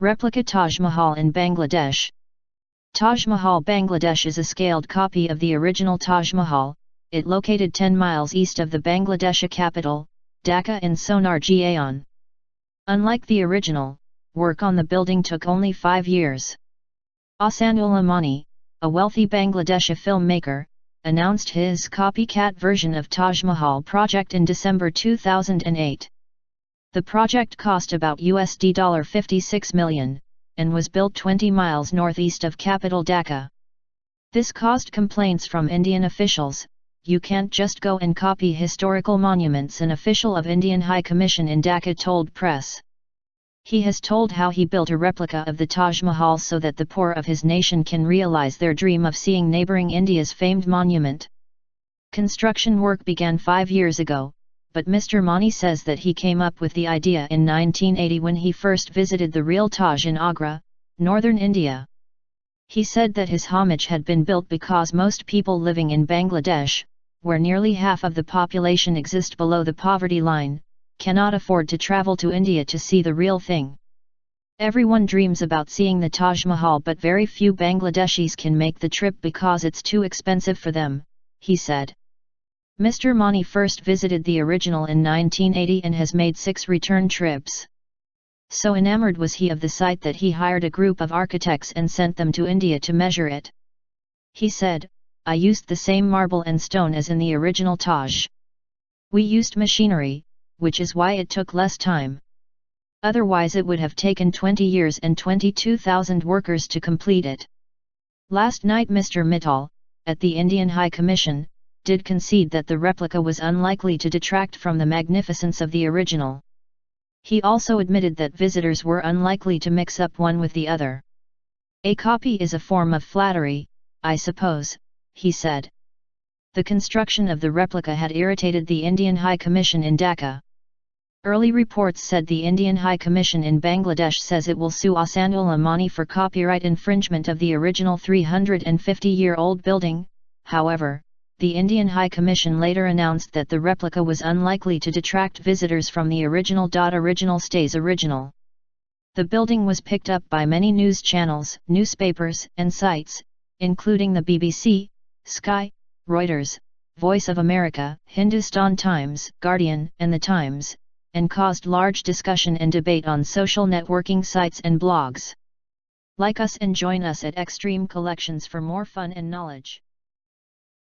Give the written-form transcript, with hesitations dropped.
Replica Taj Mahal in Bangladesh. Taj Mahal Bangladesh is a scaled copy of the original Taj Mahal, it located 10 miles east of the Bangladeshi capital, Dhaka in Sonargaon. Unlike the original, work on the building took only 5 years. Ahsanullah Moni, a wealthy Bangladeshi filmmaker, announced his copycat version of Taj Mahal project in December 2008. The project cost about $56 million, and was built 20 miles northeast of capital Dhaka. This caused complaints from Indian officials. You can't just go and copy historical monuments, an official of Indian High Commission in Dhaka told press. He has told how he built a replica of the Taj Mahal so that the poor of his nation can realize their dream of seeing neighbouring India's famed monument. Construction work began 5 years ago, but Mr Moni says that he came up with the idea in 1980 when he first visited the real Taj in Agra, northern India. He said that his homage had been built because most people living in Bangladesh, where nearly half of the population exist below the poverty line, cannot afford to travel to India to see the real thing. Everyone dreams about seeing the Taj Mahal, but very few Bangladeshis can make the trip because it's too expensive for them, he said. Mr Moni first visited the original in 1980 and has made 6 return trips. So enamored was he of the site that he hired a group of architects and sent them to India to measure it. He said, "I used the same marble and stone as in the original Taj. We used machinery, which is why it took less time. Otherwise it would have taken 20 years and 22,000 workers to complete it." Last night Mr Mittal, at the Indian High Commission, did concede that the replica was unlikely to detract from the magnificence of the original. He also admitted that visitors were unlikely to mix up one with the other. "A copy is a form of flattery, I suppose," he said. The construction of the replica had irritated the Indian High Commission in Dhaka. Early reports said the Indian High Commission in Bangladesh says it will sue Ahsanullah Moni for copyright infringement of the original 350-year-old building. However, the Indian High Commission later announced that the replica was unlikely to detract visitors from the original. Original stays original. The building was picked up by many news channels, newspapers, and sites, including the BBC, Sky, Reuters, Voice of America, Hindustan Times, Guardian, and The Times, and caused large discussion and debate on social networking sites and blogs. Like us and join us at Extreme Collections for more fun and knowledge.